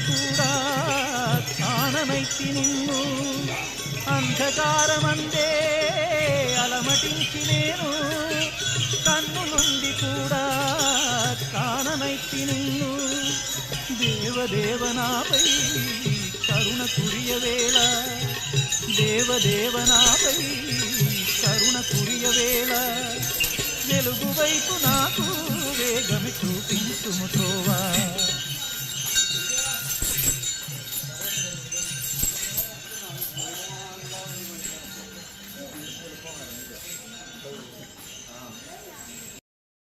కూడా కాననైతి నిన్ను అంధకారమందే అలమటించి నేను కన్ను నుండి కూడా కాననైతి నిన్ను దేవదేవనాపై కరుణ కురియవేళ దేవదేవనాపై కరుణ కురియవేళ వెలుగు వైపు నాకు వేగమి చూపించుము త్రోవా